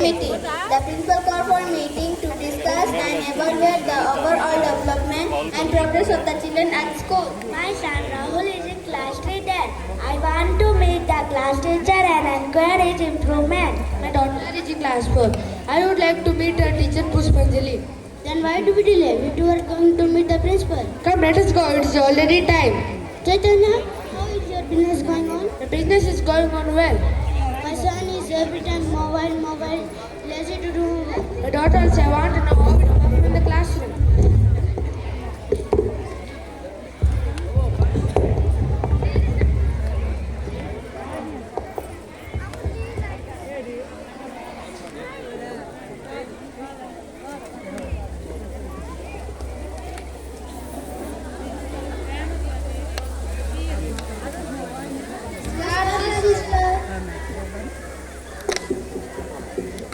Meeting. The principal called for a meeting to discuss and evaluate the overall development and progress of the children at school. My son Rahul is in class 3 then. I want to meet the class teacher and encourage improvement. My daughter is in class 4. I would like to meet her teacher Puspanjali. Then why do we delay? We two are going to meet the principal. Come, let us go. It's already time. Chaitanya, how is your business going on? The business is going on well. My son is every time mobile, lazy to do homework. My daughter also, I want to know how it perform in the classroom.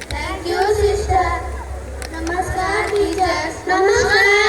Thank you, sister. Namaskar, teachers. Namaskar.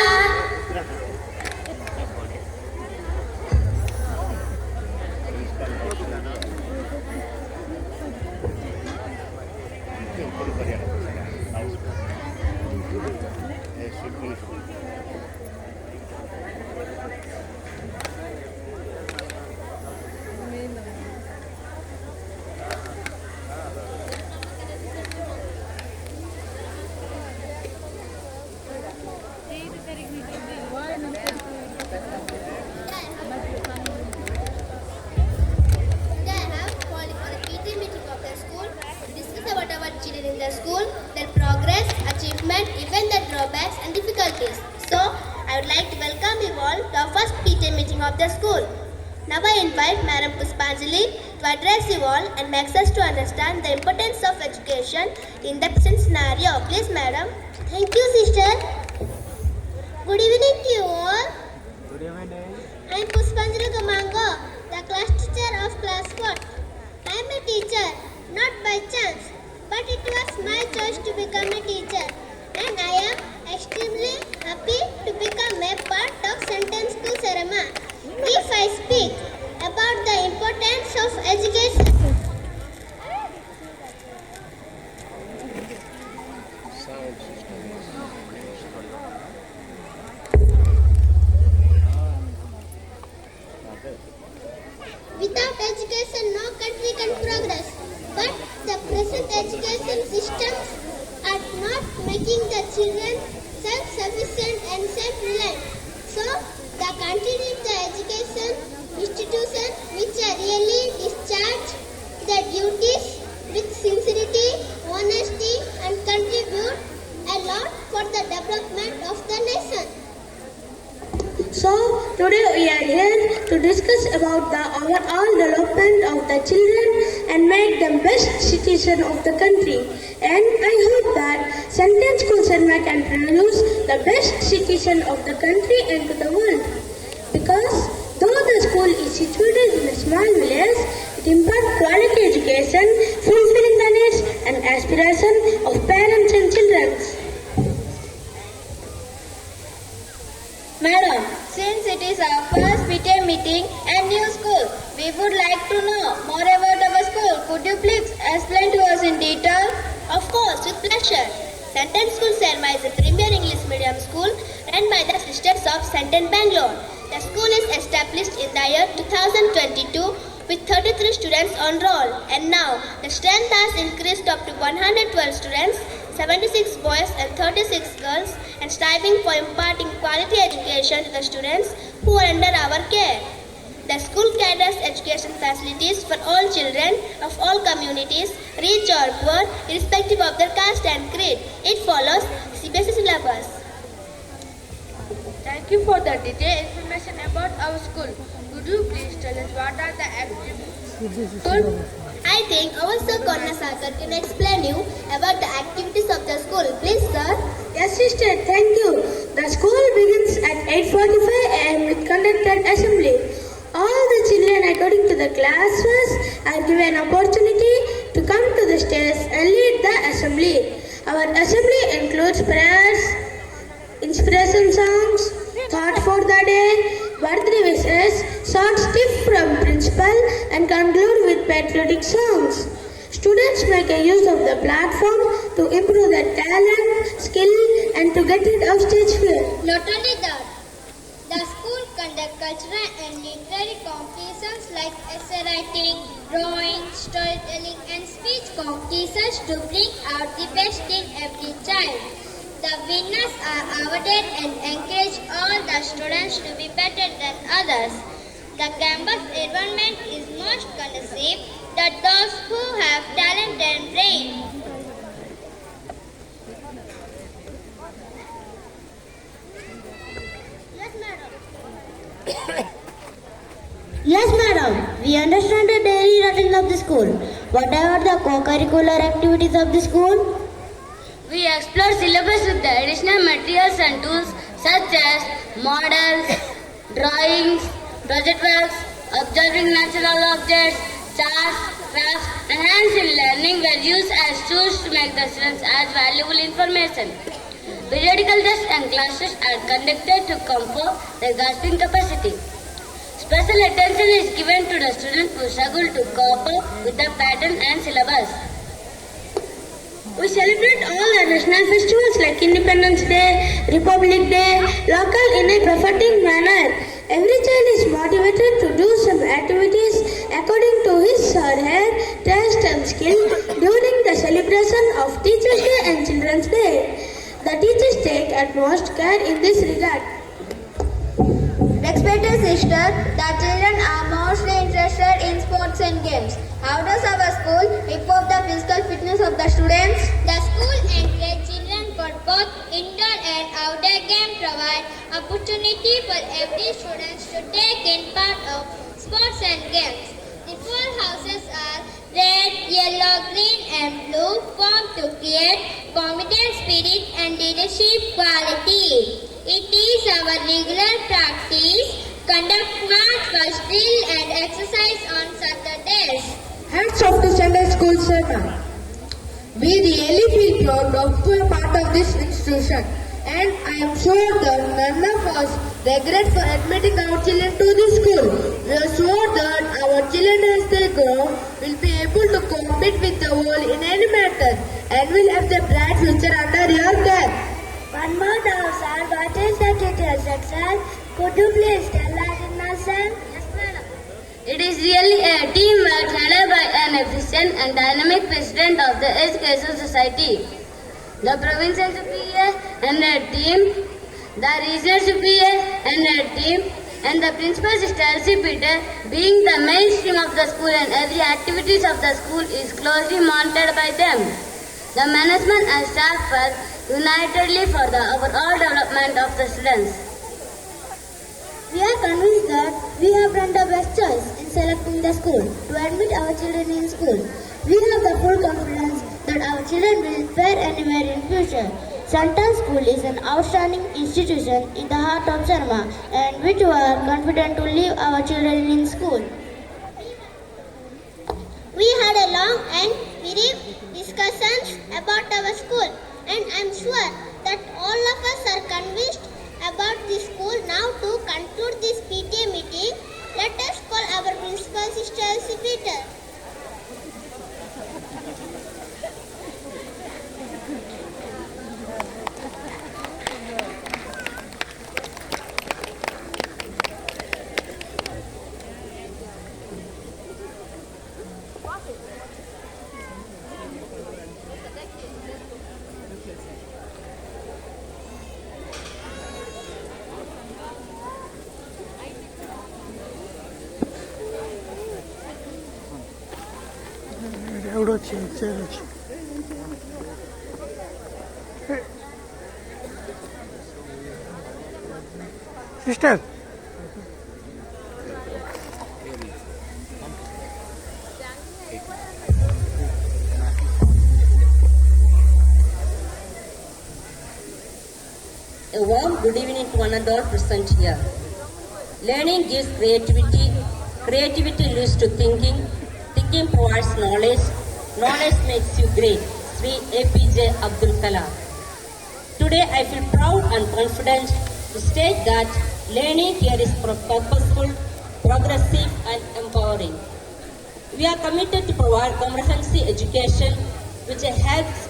In the school, their progress, achievement, even their drawbacks and difficulties. So, I would like to welcome you all to our first PT meeting of the school. Now I invite Madam Puspanjali to address you all and makes us to understand the importance of education in the present scenario. Please, Madam. Thank you, sister. Good evening to you all. Good evening. I am Puspanjali Gamango, the class teacher of class 4. I am a teacher, not by chance, but it was my choice to become a teacher. And I am extremely happy to become a part of Sentence School Sarama. If I speak about the importance of education, without education, no country can progress. But the present education systems are not making the children self-sufficient and self-reliant. So, the country needs the education institutions which are really discharge their duties with sincerity, honesty, and contribute a lot for the development of the nation. So, today we are here to discuss about the overall development of the children and make them best citizen of the country. And I hope that Sentence School Sarma can produce the best citizen of the country and to the world. Because though the school is situated in a small village, it imparts quality education, fulfilling the needs and aspirations of parents and children. Madam, since it is our first PTA meeting and new school, we would like to know more about our school. Could you please explain to us in detail? Of course, with pleasure. Sentence School Sarma is a premier English medium school run by the Sisters of St. Bangalore. The school is established in the year 2022 with 33 students on roll, and now the strength has increased up to 112 students, 76 boys and 36 girls, and striving for imparting quality education to the students who are under our care. The school caters education facilities for all children of all communities, rich or poor, irrespective of their caste and creed. It follows CBSE syllabus. Thank you for the detailed information about our school. Could you please tell us what are the activities? I think our Sir Karnasakar can explain you about the activities of the school. Please, sir. Yes, sister, thank you. The school begins at 8:45 am with conducted assembly. All the children according to the classes are given opportunity to come to the stage and lead the assembly. Our assembly includes prayers, inspiration songs, thought for the day, birthday wishes, short tips from principal and conclude with patriotic songs. Students make a use of the platform to get rid of stage fear. Not only that, the school conduct cultural and literary competitions like essay writing, drawing, storytelling and speech competitions to bring out the best in every child. The winners are awarded and encourage all the students to be better than others. The campus environment is most conducive to those who have talent and brain. Yes, madam. Yes, madam. We understand the daily routine of the school. What are the co-curricular activities of the school? We explore syllabus with the additional materials and tools such as models, drawings, project works, observing natural objects, charts, crafts, and hands-on learning were used as tools to make the students as valuable information. Periodical tests and classes are conducted to confirm their grasping capacity. Special attention is given to the students who struggle to cope up with the pattern and syllabus. We celebrate all the national festivals like Independence Day, Republic Day, local in a befitting manner. Every child is motivated to do some activities according to his or her taste and skill during the celebration of Teachers' Day and Children's Day. The teachers take utmost care in this regard. Respected sister, the children are mostly interested in sports and games. How does our school improve the physical fitness of the students? The school encourages children for both indoor and outdoor games, provide opportunity for every student to take in part of sports and games. The four houses are red, yellow, green and blue, formed to create confidence, spirit and leadership quality. It is our regular practice, conduct march, first drill and exercise on Saturdays. Hats off to Sunday School Serna. We really feel proud of to be a part of this institution, and I am sure that none of us regret for admitting our children to this school. We are sure that our children as they grow will be able to compete with the world in any matter and will have a bright future under your care. One more now, sir. What is the details section? Could you please tell that in nutshell? Yes, madam. It is really a teamwork headed by an efficient and dynamic president of the Education Society. The provincial superior and their team, the regional superior and their team, and the principal sister Elsie Peter being the mainstream of the school, and every activities of the school is closely monitored by them. The management and staff work unitedly for the overall development of the students. We are convinced that we have done the best choice in selecting the school to admit our children in school. We have the full confidence that our children will fare anywhere in future. Santan School is an outstanding institution in the heart of Sharma, and we too are confident to leave our children in school. We had a long and brief discussions about our school, and I'm sure that all of us are convinced about the school. Now to conclude this PTA meeting, let us call our principal sister Elsie Peter. Sister. A warm good evening to one and all present here. Learning gives creativity, creativity leads to thinking, thinking provides knowledge, knowledge makes you great. Sri APJ Abdul Kalam. Today I feel proud and confident to state that learning here is purposeful, progressive and empowering. We are committed to provide comprehensive education which helps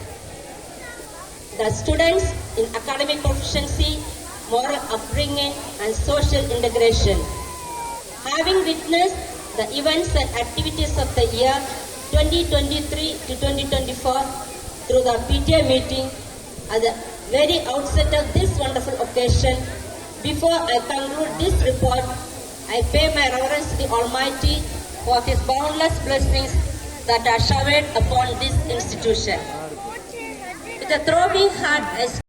the students in academic proficiency, moral upbringing, and social integration. Having witnessed the events and activities of the year 2023 to 2024 through the PTA meeting at the very outset of this wonderful occasion, before I conclude this report, I pay my reverence to the Almighty for His boundless blessings that are showered upon this institution. With a throbbing heart, I